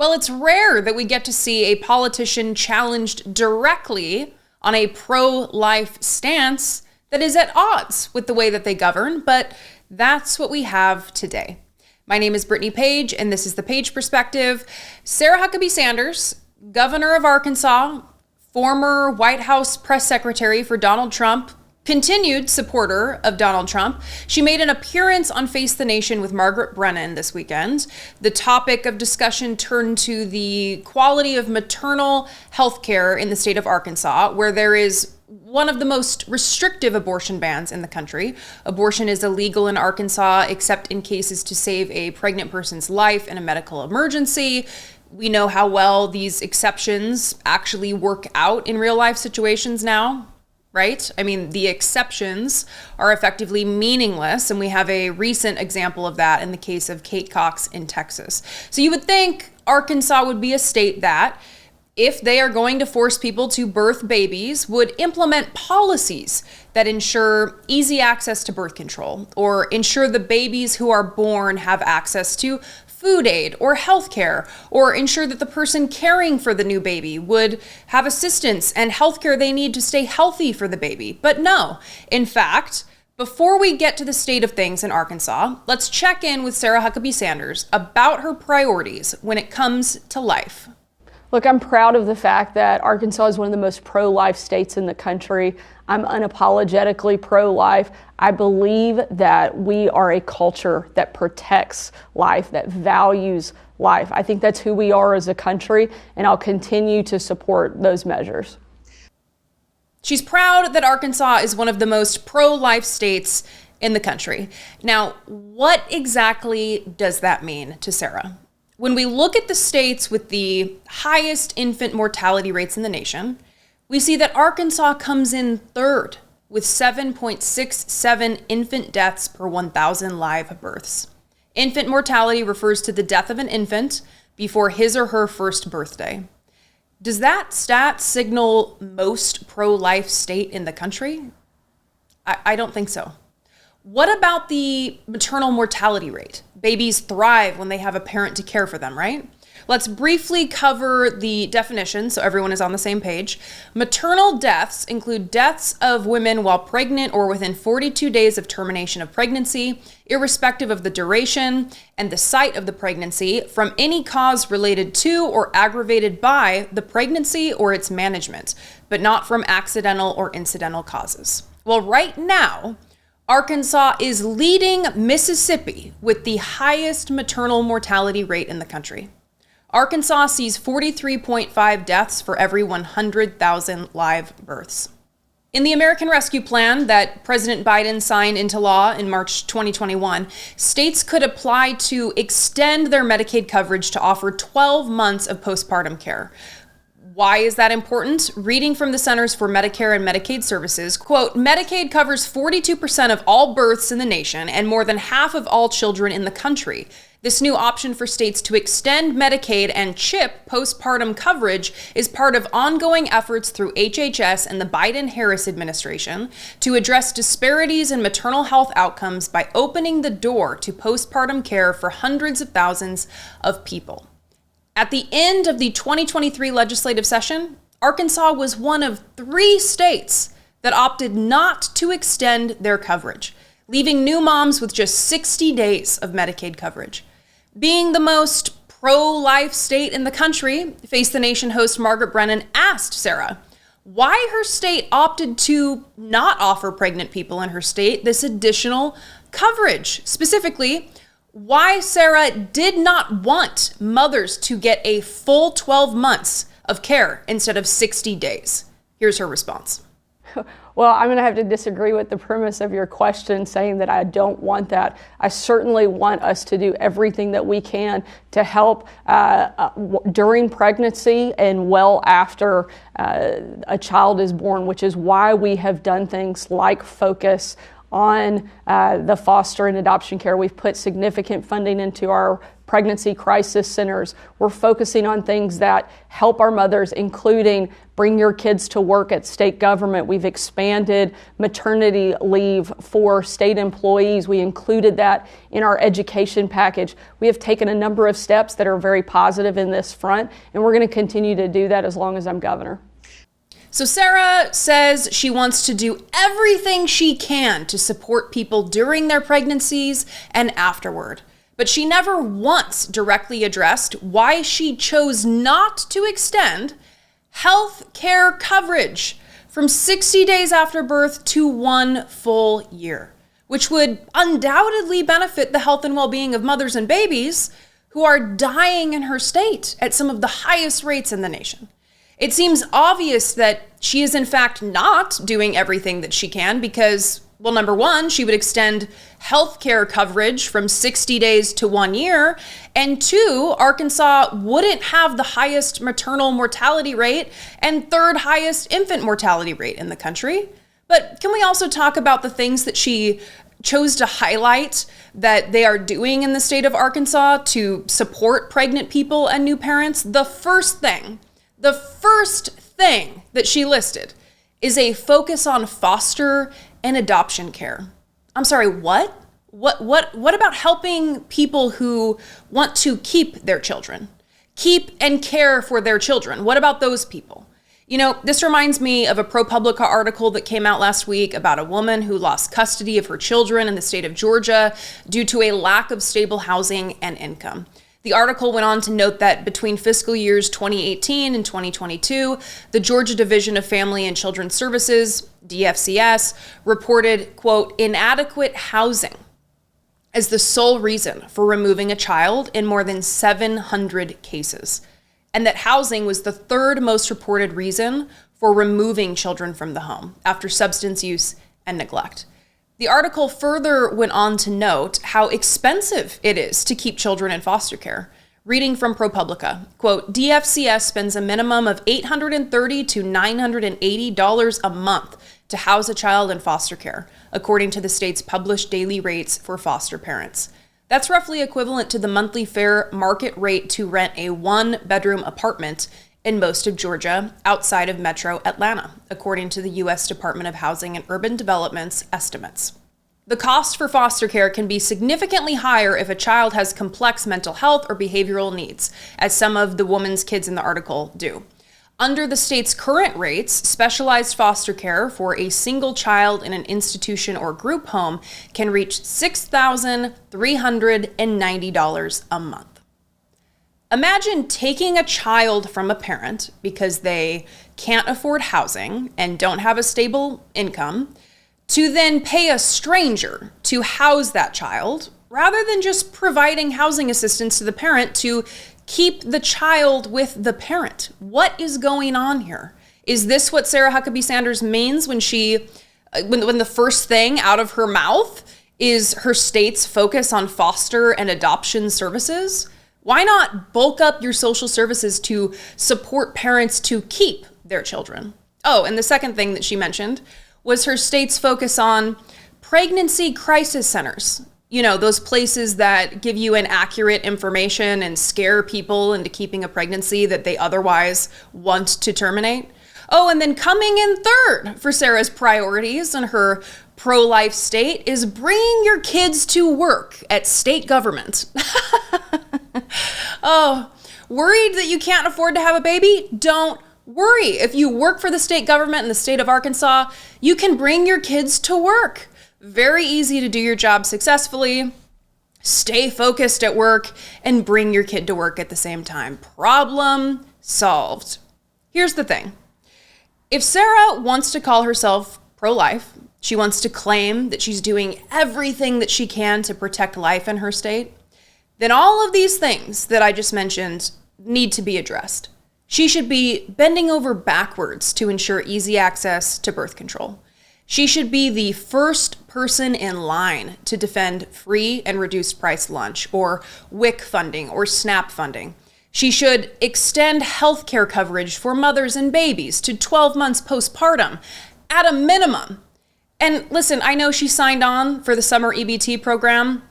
Well, it's rare that we get to see a politician challenged directly on a pro-life stance that is at odds with the way that they govern, but that's what we have today. My name is Brittany Page, and this is the Page Perspective. Sarah Huckabee Sanders, governor of Arkansas, former White House press secretary for Donald Trump, continued supporter of Donald Trump. She made an appearance on Face the Nation with Margaret Brennan this weekend. The topic of discussion turned to the quality of maternal health care in the state of Arkansas, where there is one of the most restrictive abortion bans in the country. Abortion is illegal in Arkansas, except in cases to save a pregnant person's life in a medical emergency. We know how well these exceptions actually work out in real life situations now. Right? I mean, the exceptions are effectively meaningless, and we have a recent example of that in the case of Kate Cox in Texas. So you would think Arkansas would be a state that, if they are going to force people to birth babies, would implement policies that ensure easy access to birth control, or ensure the babies who are born have access to food aid or healthcare, or ensure that the person caring for the new baby would have assistance and healthcare they need to stay healthy for the baby. But no, in fact, before we get to the state of things in Arkansas, let's check in with Sarah Huckabee Sanders about her priorities when it comes to life. Look, I'm proud of the fact that Arkansas is one of the most pro-life states in the country. I'm unapologetically pro-life. I believe that we are a culture that protects life, that values life. I think that's who we are as a country, and I'll continue to support those measures. She's proud that Arkansas is one of the most pro-life states in the country. Now, what exactly does that mean to Sarah? When we look at the states with the highest infant mortality rates in the nation, we see that Arkansas comes in third with 7.67 infant deaths per 1,000 live births. Infant mortality refers to the death of an infant before his or her first birthday. Does that stat signal most pro-life state in the country? I don't think so. What about the maternal mortality rate? Babies thrive when they have a parent to care for them, right? Let's briefly cover the definition so everyone is on the same page. Maternal deaths include deaths of women while pregnant or within 42 days of termination of pregnancy, irrespective of the duration and the site of the pregnancy, from any cause related to or aggravated by the pregnancy or its management, but not from accidental or incidental causes. Well, right now, Arkansas is leading Mississippi with the highest maternal mortality rate in the country. Arkansas sees 43.5 deaths for every 100,000 live births. In the American Rescue Plan that President Biden signed into law in March 2021, states could apply to extend their Medicaid coverage to offer 12 months of postpartum care. Why is that important? Reading from the Centers for Medicare and Medicaid Services, quote, Medicaid covers 42% of all births in the nation and more than half of all children in the country. This new option for states to extend Medicaid and CHIP postpartum coverage is part of ongoing efforts through HHS and the Biden-Harris administration to address disparities in maternal health outcomes by opening the door to postpartum care for hundreds of thousands of people. At the end of the 2023 legislative session, Arkansas was one of 3 states that opted not to extend their coverage, leaving new moms with just 60 days of Medicaid coverage. Being the most pro-life state in the country, Face the Nation host Margaret Brennan asked Sarah why her state opted to not offer pregnant people in her state this additional coverage. Specifically, why Sarah did not want mothers to get a full 12 months of care instead of 60 days. Here's her response. Well, I'm going to have to disagree with the premise of your question, saying that I don't want that. I certainly want us to do everything that we can to help during pregnancy and well after a child is born, which is why we have done things like focus on the foster and adoption care. We've put significant funding into our pregnancy crisis centers. We're focusing on things that help our mothers, including bring your kids to work at state government. We've expanded maternity leave for state employees. We included that in our education package. We have taken a number of steps that are very positive in this front, and we're going to continue to do that as long as I'm governor. So Sarah says she wants to do everything she can to support people during their pregnancies and afterward. But she never once directly addressed why she chose not to extend health care coverage from 60 days after birth to 1 full year, which would undoubtedly benefit the health and well-being of mothers and babies who are dying in her state at some of the highest rates in the nation. It seems obvious that she is in fact not doing everything that she can because, well, number one, she would extend health care coverage from 60 days to 1 year. And two, Arkansas wouldn't have the highest maternal mortality rate and third highest infant mortality rate in the country. But can we also talk about the things that she chose to highlight that they are doing in the state of Arkansas to support pregnant people and new parents? The first thing that she listed is a focus on foster and adoption care. I'm sorry, what? What about helping people who want to keep their children? Keep and care for their children. What about those people? You know, this reminds me of a ProPublica article that came out last week about a woman who lost custody of her children in the state of Georgia due to a lack of stable housing and income. The article went on to note that between fiscal years 2018 and 2022, the Georgia Division of Family and Children's Services, DFCS, reported, quote, inadequate housing as the sole reason for removing a child in more than 700 cases, and that housing was the third most reported reason for removing children from the home after substance use and neglect. The article further went on to note how expensive it is to keep children in foster care. Reading from ProPublica, quote, DFCS spends a minimum of $830 to $980 a month to house a child in foster care, according to the state's published daily rates for foster parents. That's roughly equivalent to the monthly fair market rate to rent a one-bedroom apartment in most of Georgia outside of metro Atlanta, according to the U.S. Department of Housing and Urban Development's estimates. The cost for foster care can be significantly higher if a child has complex mental health or behavioral needs, as some of the woman's kids in the article do. Under the state's current rates, specialized foster care for a single child in an institution or group home can reach $6,390 a month. Imagine taking a child from a parent because they can't afford housing and don't have a stable income, to then pay a stranger to house that child, rather than just providing housing assistance to the parent to keep the child with the parent. What is going on here? Is this what Sarah Huckabee Sanders means when the first thing out of her mouth is her state's focus on foster and adoption services? Why not bulk up your social services to support parents to keep their children? Oh, and the second thing that she mentioned was her state's focus on pregnancy crisis centers. You know, those places that give you inaccurate information and scare people into keeping a pregnancy that they otherwise want to terminate. Oh, and then coming in third for Sarah's priorities in her pro-life state is bringing your kids to work at state government. Oh, worried that you can't afford to have a baby? Don't worry. If you work for the state government in the state of Arkansas, you can bring your kids to work. Very easy to do your job successfully, stay focused at work, and bring your kid to work at the same time. Problem solved. Here's the thing. If Sarah wants to call herself pro-life, she wants to claim that she's doing everything that she can to protect life in her state, then all of these things that I just mentioned need to be addressed. She should be bending over backwards to ensure easy access to birth control. She should be the first person in line to defend free and reduced price lunch or WIC funding or SNAP funding. She should extend health care coverage for mothers and babies to 12 months postpartum at a minimum. And listen, I know she signed on for the summer EBT program,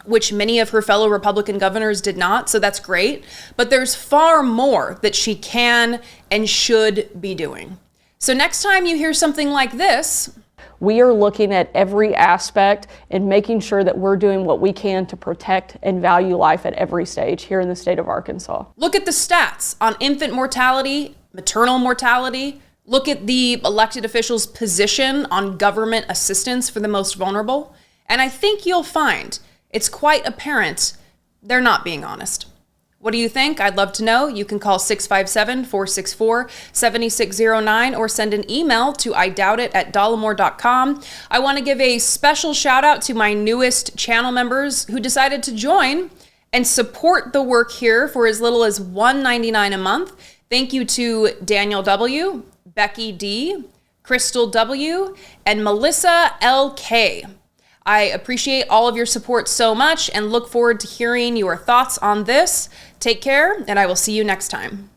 which many of her fellow Republican governors did not, so that's great. But there's far more that she can and should be doing. So next time you hear something like this, we are looking at every aspect and making sure that we're doing what we can to protect and value life at every stage here in the state of Arkansas. Look at the stats on infant mortality, maternal mortality. Look at the elected officials' position on government assistance for the most vulnerable. And I think you'll find it's quite apparent they're not being honest. What do you think? I'd love to know. You can call 657-464-7609 or send an email to idoubitit@dollamore.com. I want to give a special shout out to my newest channel members who decided to join and support the work here for as little as $1.99 a month. Thank you to Daniel W., Becky D., Crystal W., and Melissa L.K. I appreciate all of your support so much and look forward to hearing your thoughts on this. Take care, and I will see you next time.